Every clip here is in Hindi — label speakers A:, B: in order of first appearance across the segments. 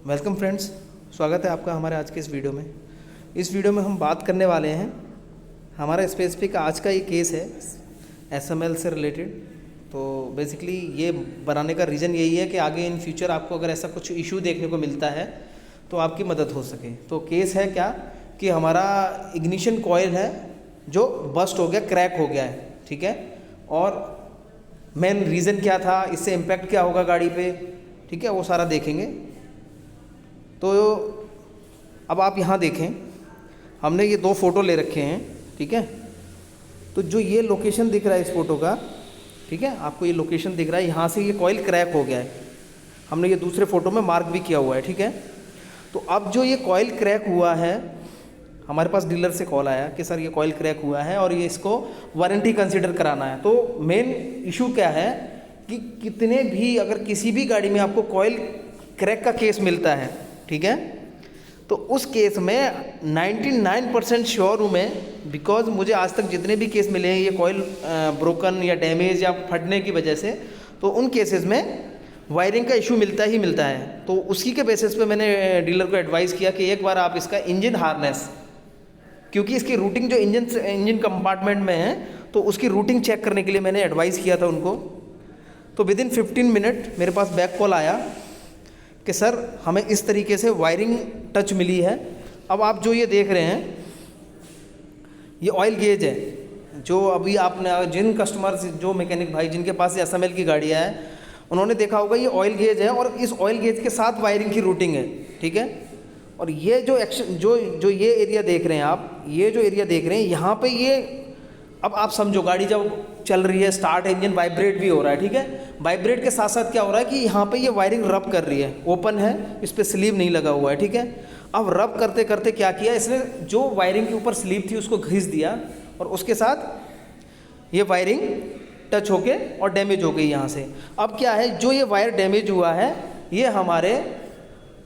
A: वेलकम फ्रेंड्स, स्वागत है आपका हमारे आज के इस वीडियो में। इस वीडियो में हम बात करने वाले हैं, हमारा स्पेसिफिक आज का ये केस है एसएमएल से रिलेटेड। तो बेसिकली ये बनाने का रीज़न यही है कि आगे इन फ्यूचर आपको अगर ऐसा कुछ इशू देखने को मिलता है तो आपकी मदद हो सके। तो केस है क्या कि हमारा इग्निशन कॉइल है जो बस्ट हो गया, क्रैक हो गया है, ठीक है। और मेन रीज़न क्या था, इससे इम्पैक्ट क्या होगा गाड़ी पे, ठीक है, वो सारा देखेंगे। तो अब आप यहाँ देखें, हमने ये दो फ़ोटो ले रखे हैं, ठीक है। तो जो ये लोकेशन दिख रहा है इस फ़ोटो का, ठीक है, आपको ये लोकेशन दिख रहा है, यहाँ से ये कॉइल क्रैक हो गया है। हमने ये दूसरे फ़ोटो में मार्क भी किया हुआ है, ठीक है। तो अब जो ये कॉइल क्रैक हुआ है, हमारे पास डीलर से कॉल आया कि सर ये कॉइल क्रैक हुआ है और ये इसको वारंटी कंसिडर कराना है। तो मेन इशू क्या है कि कितने भी अगर किसी भी गाड़ी में आपको कॉइल क्रैक का केस मिलता है, ठीक है, तो उस केस में 99% श्योर हूँ मैं, बिकॉज मुझे आज तक जितने भी केस मिले हैं ये कॉइल ब्रोकन या डैमेज या फटने की वजह से, तो उन केसेस में वायरिंग का इशू मिलता ही मिलता है। तो उसी के बेसिस पे मैंने डीलर को एडवाइस किया कि एक बार आप इसका इंजन हार्नेस, क्योंकि इसकी रूटिंग जो इंजन कंपार्टमेंट में है, तो उसकी रूटिंग चेक करने के लिए मैंने एडवाइस किया था उनको। तो विदिन 15 मिनट मेरे पास बैक कॉल आया कि सर हमें इस तरीके से वायरिंग टच मिली है। अब आप जो ये देख रहे हैं ये ऑयल गेज है, जो अभी आपने जिन कस्टमर्स, जो मैकेनिक भाई जिनके पास एसएमएल की गाड़ियाँ हैं, उन्होंने देखा होगा ये ऑयल गेज है और इस ऑयल गेज के साथ वायरिंग की रूटिंग है, ठीक है। और ये जो एक्शन जो ये एरिया देख रहे हैं आप, ये जो एरिया देख रहे हैं यहाँ पे ये, अब आप समझो गाड़ी जब चल रही है, स्टार्ट इंजन वाइब्रेट भी हो रहा है, ठीक है। वाइब्रेट के साथ साथ क्या हो रहा है कि यहाँ पे ये वायरिंग रब कर रही है, ओपन है, इस पर स्लीव नहीं लगा हुआ है, ठीक है। अब रब करते करते क्या किया इसने, जो वायरिंग के ऊपर स्लीव थी उसको घिस दिया और उसके साथ ये वायरिंग टच होके और डैमेज हो गई यहाँ से। अब क्या है, जो ये वायर डैमेज हुआ है ये हमारे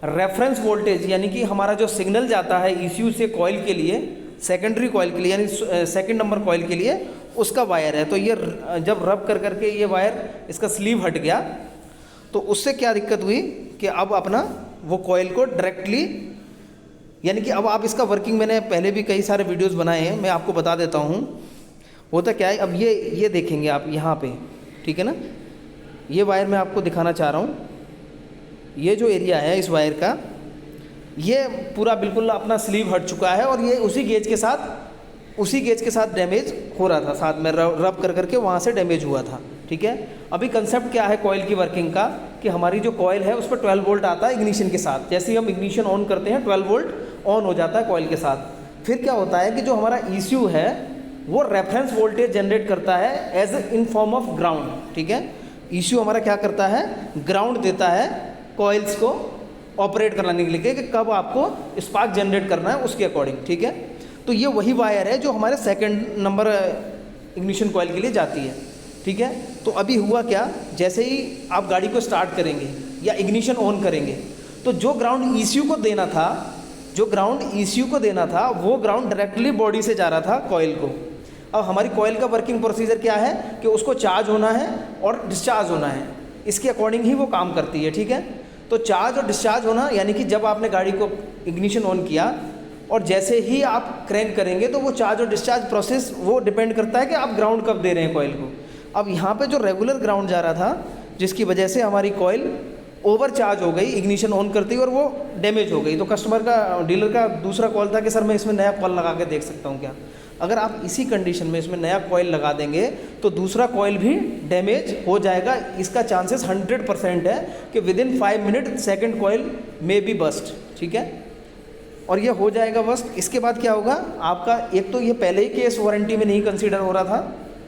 A: रेफरेंस वोल्टेज, यानी कि हमारा जो सिग्नल जाता है ईसीयू से कॉइल के लिए, सेकेंडरी कॉइल के लिए, यानी सेकंड नंबर कॉइल के लिए, उसका वायर है। तो ये जब रब कर करके ये वायर, इसका स्लीव हट गया, तो उससे क्या दिक्कत हुई कि अब अपना वो कॉइल को डायरेक्टली, यानी कि अब आप इसका वर्किंग, मैंने पहले भी कई सारे वीडियोस बनाए हैं, मैं आपको बता देता हूँ होता क्या है। अब ये देखेंगे आप यहाँ पे, ठीक है ना, ये वायर मैं आपको दिखाना चाह रहा हूँ। ये जो एरिया है इस वायर का, ये पूरा बिल्कुल अपना स्लीव हट चुका है और ये उसी गेज के साथ डैमेज हो रहा था, साथ में रब कर करके वहाँ से डैमेज हुआ था, ठीक है। अभी कंसेप्ट क्या है कॉइल की वर्किंग का कि हमारी जो कॉइल है उस पर 12 वोल्ट आता है इग्निशन के साथ। जैसे ही हम इग्निशन ऑन करते हैं 12 वोल्ट ऑन हो जाता है कॉइल के साथ। फिर क्या होता है कि जो हमारा ईसीयू है वो रेफरेंस वोल्टेज जनरेट करता है as in form of ground, ठीक है। ईसीयू हमारा क्या करता है, ग्राउंड देता है कॉइल्स को ऑपरेट कराने के लिए कि कब आपको स्पार्क जनरेट करना है उसके अकॉर्डिंग, ठीक है। तो ये वही वायर है जो हमारे सेकंड नंबर इग्निशन कॉइल के लिए जाती है, ठीक है। तो अभी हुआ क्या, जैसे ही आप गाड़ी को स्टार्ट करेंगे या इग्निशन ऑन करेंगे, तो जो ग्राउंड ईसीयू को देना था, वो ग्राउंड डायरेक्टली बॉडी से जा रहा था कॉइल को। अब हमारी कॉइल का वर्किंग प्रोसीजर क्या है कि उसको चार्ज होना है और डिस्चार्ज होना है, इसके अकॉर्डिंग ही वो काम करती है, ठीक है। तो चार्ज और डिस्चार्ज होना, यानी कि जब आपने गाड़ी को इग्निशन ऑन किया और जैसे ही आप क्रैंक करेंगे, तो वो चार्ज और डिस्चार्ज प्रोसेस वो डिपेंड करता है कि आप ग्राउंड कब दे रहे हैं कॉइल को। अब यहाँ पे जो रेगुलर ग्राउंड जा रहा था, जिसकी वजह से हमारी कॉइल ओवर चार्ज हो गई इग्निशन ऑन करती और वो डैमेज हो गई। तो कस्टमर का, डीलर का दूसरा कॉल था कि सर मैं इसमें नया कॉइल लगा के देख सकता हूँ क्या। अगर आप इसी कंडीशन में इसमें नया कॉइल लगा देंगे तो दूसरा कॉइल भी डैमेज हो जाएगा। इसका चांसेस 100% है कि विदिन 5 मिनट सेकंड कॉइल में बी बस्ट, ठीक है। और ये हो जाएगा बस्ट। इसके बाद क्या होगा आपका, एक तो ये पहले ही केस वारंटी में नहीं कंसीडर हो रहा था,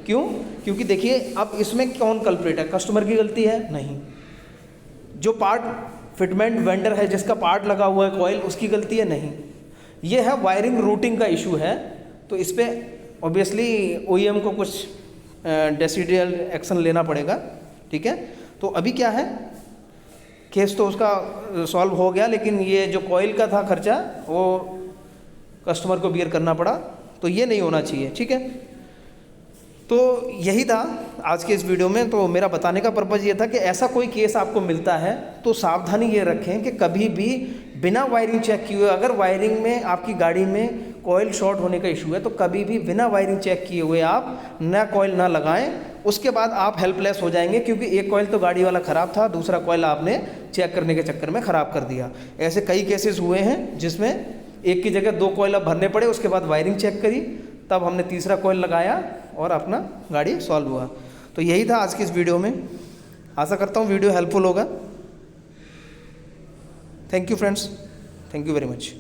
A: क्यों, क्योंकि देखिए अब इसमें कौन कल्प्रिट है, कस्टमर की गलती है नहीं, जो पार्ट फिटमेंट वेंडर है जिसका पार्ट लगा हुआ है कॉइल, उसकी गलती है नहीं, ये है वायरिंग रूटिंग का इशू है। तो इस पर ऑब्वियसली ओईएम को कुछ डेसिडियल एक्शन लेना पड़ेगा, ठीक है। तो अभी क्या है, केस तो उसका सॉल्व हो गया, लेकिन ये जो कॉइल का था खर्चा वो कस्टमर को बियर करना पड़ा, तो ये नहीं होना चाहिए, ठीक है। तो यही था आज के इस वीडियो में। तो मेरा बताने का पर्पज़ ये था कि ऐसा कोई केस आपको मिलता है तो सावधानी ये रखें कि कभी भी बिना वायरिंग चेक किए हुए, अगर वायरिंग में आपकी गाड़ी में कॉइल शॉर्ट होने का इशू है तो कभी भी बिना वायरिंग चेक किए हुए आप नया कॉइल ना लगाएं। उसके बाद आप हेल्पलेस हो जाएंगे, क्योंकि एक कॉइल तो गाड़ी वाला ख़राब था, दूसरा कॉइल आपने चेक करने के चक्कर में ख़राब कर दिया। ऐसे कई केसेस हुए हैं जिसमें एक की जगह 2 कॉइल अब भरने पड़े, उसके बाद वायरिंग चेक करी, तब हमने तीसरा कॉइल लगाया और अपना गाड़ी सॉल्व हुआ। तो यही था आज की इस वीडियो में। आशा करता हूँ वीडियो हेल्पफुल होगा। Thank you friends, thank you very much.